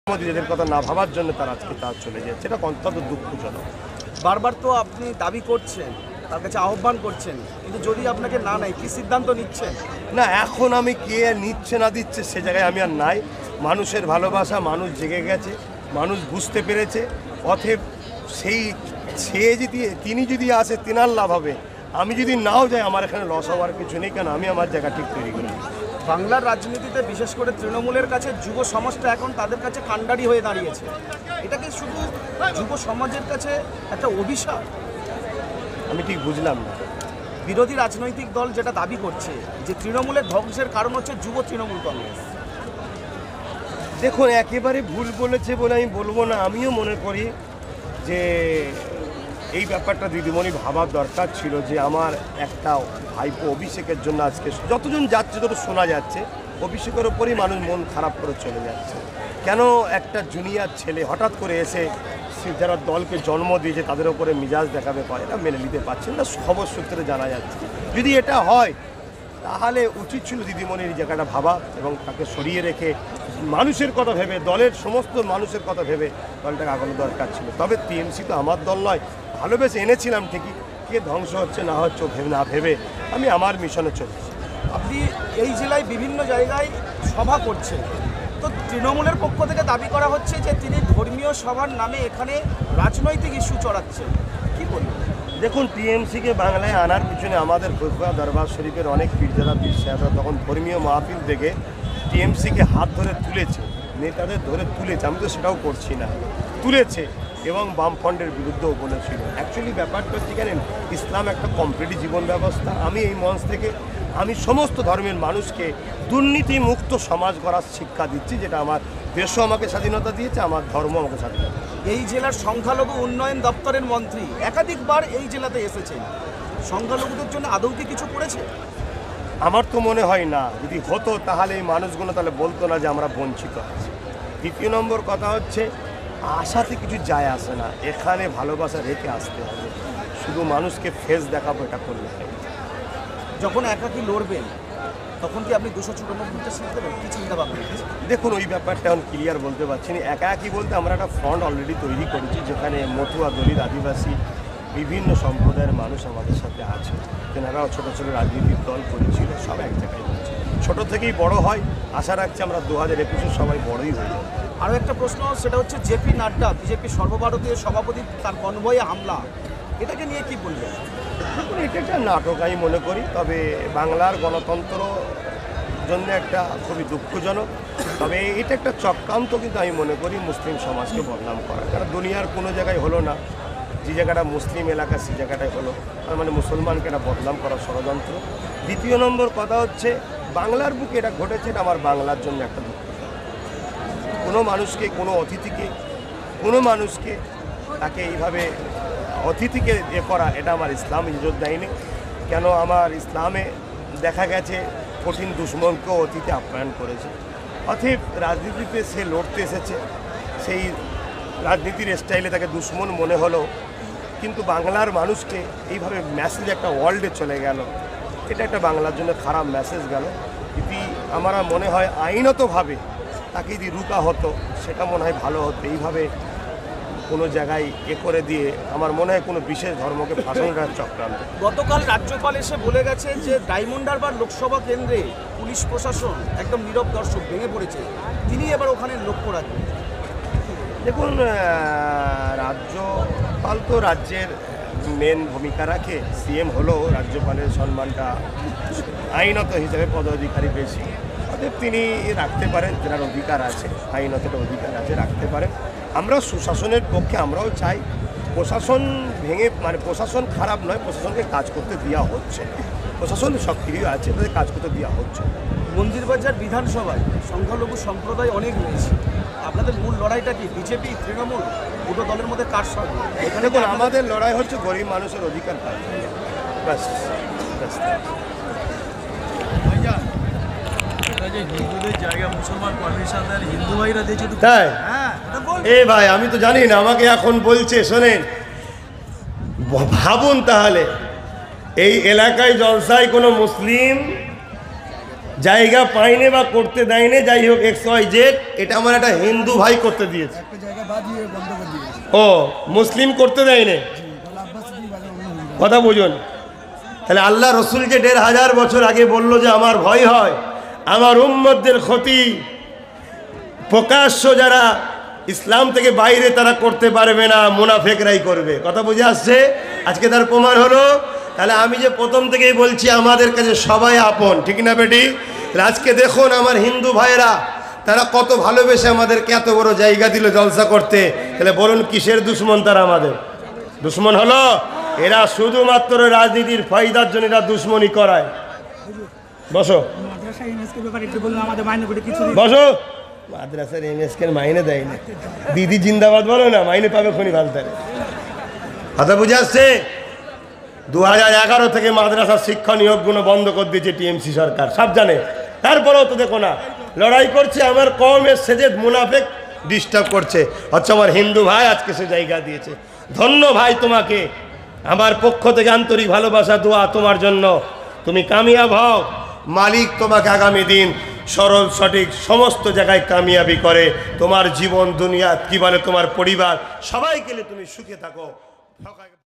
মোদীদের কথা না ভাবার জন্য তারা আজকে তার চলে যাচ্ছে, এটা অত্যন্ত দুঃখজনক। বারবার তো আপনি দাবি করছেন, তার কাছে আহ্বান করছেন, কিন্তু যদি আপনাকে না নেয় কি সিদ্ধান্ত নিচ্ছেন? না, এখন আমি কে নিচ্ছে না দিচ্ছে সে জায়গায় আমি আর নাই। মানুষের ভালোবাসা, মানুষ জেগে গেছে, মানুষ বুঝতে পেরেছে। অতএব তিনি যদি আসে তিনার লাভ হবে, আমি যদি নাও যাই আমার এখানে লস হওয়ার কিছু নেই, কেন আমি আমার জায়গা ঠিক তৈরি করি। বাংলার রাজনীতিতে বিশেষ করে তৃণমূলের কাছে যুব সমাজটা এখন তাদের কাছে কাণ্ডারি হয়ে দাঁড়িয়েছে। এটা কি শুধু যুব সমাজের কাছে একটা অভিশাপ? আমি ঠিক বুঝলাম না। বিরোধী রাজনৈতিক দল যেটা দাবি করছে যে তৃণমূলের ধ্বংসের কারণ হচ্ছে যুব তৃণমূল কংগ্রেস। দেখুন, একেবারে ভুল বলেছে বলে আমি বলবো না। আমিও মনে করি যে এই ব্যাপারটা দিদিমণি ভাবার দরকার ছিল যে আমার একটা ভাইপো অভিষেকের জন্য আজকে যতজন যাচ্ছে তত শোনা যাচ্ছে অভিষেকের ওপরেই মানুষ মন খারাপ করে চলে যাচ্ছে। কেন একটা জুনিয়র ছেলে হঠাৎ করে এসে যারা দলকে জন্ম দিয়েছে তাদের ওপরে মিজাজ দেখাবে, পারে না, মেনে নিতে পারছেন না, খবর সূত্রে জানা যাচ্ছে। যদি এটা হয় তাহলে উচিত ছিল দিদিমণির জায়গাটা ভাবা এবং তাকে সরিয়ে রেখে মানুষের কথা ভেবে, দলের সমস্ত মানুষের কথা ভেবে দলটাকে আগানো দরকার ছিল। তবে টিএমসি তো আমার দল নয়, ভালোবেসে এনেছিলাম ঠিকই, কে ধ্বংস হচ্ছে না হচ্ছে ভেবে না ভেবে আমি আমার মিশনে চলছি। আপনি এই জেলায় বিভিন্ন জায়গায় সভা করছেন, তো তৃণমূলের পক্ষ থেকে দাবি করা হচ্ছে যে তিনি ধর্মীয় সভার নামে এখানে রাজনৈতিক ইস্যু চড়াচ্ছেন, কি বলবেন? দেখুন, টিএমসিকে বাংলায় আনার পিছনে আমাদের ফুরফুরা দরবার শরীফের অনেক পীরজাদা পীর সাহেবরা তখন ধর্মীয় মাহফিল থেকে টিএমসিকে হাত ধরে তুলেছে, নেতাদের ধরে তুলেছে। আমি তো সেটাও করছি না, তুলেছে এবং বামফ্রন্টের বিরুদ্ধেও বলেছিল। অ্যাকচুয়ালি ব্যাপারটা হচ্ছে জানেন, ইসলাম একটা কমপ্লিট জীবন ব্যবস্থা। আমি এই মঞ্চ থেকে আমি সমস্ত ধর্মের মানুষকে দুর্নীতি মুক্ত সমাজ গড়ার শিক্ষা দিচ্ছি, যেটা আমার দেশও আমাকে স্বাধীনতা দিয়েছে, আমার ধর্ম আমাকে স্বাধীনতা। এই জেলার সংখ্যালঘু উন্নয়ন দপ্তরের মন্ত্রী একাধিকবার এই জেলাতে এসেছেন, সংখ্যালঘুদের জন্য আদৌ কি কিছু করেছে? আমার তো মনে হয় না। যদি হতো তাহলে এই মানুষগুলো তাহলে বলতো না যে আমরা বঞ্চিত আছি। দ্বিতীয় নম্বর কথা হচ্ছে, আশাতে কিছু যায় আসে না, এখানে ভালোবাসা রেখে আসতে হবে। শুধু মানুষকে ফেস দেখাবো এটা করলে হয়। যখন একাকী লড়বেন তখন কি আপনি 294টা সিট দেবেন, কি চিন্তা ভাবনা? দেখুন, ওই ব্যাপারটা এখন ক্লিয়ার বলতে পারছি না। একাকী বলতে আমরা একটা ফ্রন্ট অলরেডি তৈরি করেছি, যেখানে মতুয়া, দলিত, আদিবাসী বিভিন্ন সম্প্রদায়ের মানুষ আমাদের সাথে আছে। তেনারাও ছোটো ছোটো রাজনীতির দল করেছিল, সব এক জায়গায় হচ্ছে। ছোটো থেকেই বড় হয়, আশা রাখছি আমরা 2021 সবাই বড়ই হয়ে যাবে। আরও একটা প্রশ্ন, সেটা হচ্ছে জেপি নাড্ডা, বিজেপি সর্বভারতীয় সভাপতি, তার কনভয়ে হামলা, এটাকে নিয়ে কি বলবেন? এটা একটা নাটক আমি মনে করি। তবে বাংলার গণতন্ত্র জন্য একটা খুবই দুঃখজনক। তবে এটা একটা চক্রান্ত কিন্তু আমি মনে করি মুসলিম সমাজকে বদনাম করা। কারণ দুনিয়ার কোনো জায়গায় হলো না, যে জায়গাটা মুসলিম এলাকা সেই জায়গাটায় হলো, তার মানে মুসলমানকে এটা বদনাম করার ষড়যন্ত্র। দ্বিতীয় নম্বর কথা হচ্ছে, বাংলার বুকে এটা ঘটেছে, এটা আমার বাংলার জন্য একটা দুঃখ। কোনো মানুষকে, কোনো অতিথিকে, কোনো মানুষকে তাকে এইভাবে অতিথিকে করা, এটা আমার ইসলাম ইজ্জত দেয়নি। কেন আমার ইসলামে দেখা গেছে কঠিন দুশ্মনকেও অতিথি আপ্যায়ন করেছে। অতএব রাজনীতিতে সে লড়তে এসেছে, সেই রাজনীতির স্টাইলে তাকে দুশ্মন মনে হলো, কিন্তু বাংলার মানুষকে এইভাবে মেসেজ একটা ওয়ার্ল্ডে চলে গেল, এটা একটা বাংলার জন্য খারাপ মেসেজ গেল। যদি আমার মনে হয় আইনতভাবে তাকে যদি রুকা হতো সেটা মনে হয় ভালো হতো। এইভাবে কোনো জায়গায় করে দিয়ে আমার মনে হয় কোনো বিশেষ ধর্মকে ফাঁসানো চক্রান্ত। গতকাল রাজ্যপাল এসে বলে গেছে যে ডায়মন্ড হারবার লোকসভা কেন্দ্রে পুলিশ প্রশাসন একদম নীরব দর্শক, ভেঙে পড়েছে, তিনি এবার ওখানে লক্ষ্য রাখবেন। দেখুন, রাজ্যপাল তো রাজ্যের মেন ভূমিকা রাখে। সিএম হলেও রাজ্যপালের সম্মানটা আইনত হিসেবে পদাধিকারী বেশি, অতএব তিনি রাখতে পারেন, তেনার অধিকার আছে, আইনত অধিকার আছে, রাখতে পারেন। আমরা সুশাসনের পক্ষে, আমরাও চাই প্রশাসন ভেঙে, মানে প্রশাসন খারাপ নয়, প্রশাসনকে কাজ করতে দেওয়া হচ্ছে, প্রশাসন সক্রিয় আছে, তাদের কাজ করতে দেওয়া হচ্ছে। মন্দিরবাজার বিধানসভায় সংখ্যালঘু সম্প্রদায় অনেক রয়েছে, আপনাদের মূল লড়াইটা কি বিজেপি তৃণমূল দুটো দলের মধ্যে কার সঙ্গে? এখানে দেখুন, আমাদের লড়াই হচ্ছে গরিব মানুষের অধিকার পায়, ব্যাস। হিন্দুদের জায়গা মুসলমান পারমিশন দেন, হিন্দু ভাইরা দিয়েছে। তাই? এ ভাই, আমি তো জানি না, আমাকে এখন বলছে। শোনেন, ভাবুন তাহলে, এই এলাকায় জলসায় কোনো মুসলিম জায়গা পাইনে বা করতে দেয়নি, যাই হোক XYZ, এটা আমার একটা হিন্দু ভাই করতে দিয়েছে। ও মুসলিম করতে দেয়নি, কথা বুঝুন। তাহলে আল্লাহ রসুল যে 1500 বছর আগে বলল যে আমার ভয় হয় আমার উম্মতদের ক্ষতি, প্রকাশ্য যারা ইসলাম থেকে বাইরে তারা করতে পারবে না, মুনাফেকরাই করবে, কথা বুঝে আসছে। আজকে তার প্রমাণ হলো। তাহলে আমি যে প্রথম থেকেই বলছি আমাদের কাছে সবাই আপন, ঠিক না বেটি? আজকে দেখুন আমার হিন্দু ভাইয়েরা তারা কত ভালোবেসে আমাদেরকে এত বড় জায়গা দিল জলসা করতে। তাহলে বলুন কিসের দুশ্মন তারা? আমাদের দুশ্মন হলো এরা, শুধুমাত্র রাজনীতির ফায়দার জন্য এরা দুশ্মনী করায়। বসো বসো। মাদ্রাসার MSK মাইনে দেয় না, দিদি জিন্দাবাদ বলো না, মাইনে পাবে খনি ভালতারে, কথা বুঝে আসছে। 2011 থেকে মাদ্রাসার শিক্ষা নিয়োগগুলো বন্ধ করে দিয়েছে TMC সরকার, সব জানে। তারপরেও তো দেখো না লড়াই করছে, আমার কমের সেজে মুনাফেক ডিস্টার্ব করছে। আচ্ছা আমার হিন্দু ভাই আজকে সে জায়গা দিয়েছে, ধন্য ভাই তোমাকে। আমার পক্ষ থেকে আন্তরিক ভালোবাসা, দোয়া তোমার জন্য। তুমি কামিয়াব হও, মালিক তোমাকে আগামী দিন সরল সঠিক সমস্ত জায়গায় কামিয়াবি করে। তোমার জীবন দুনিয়া কি বলে তোমার পরিবার সবাই গেলে তুমি সুখে থাকো।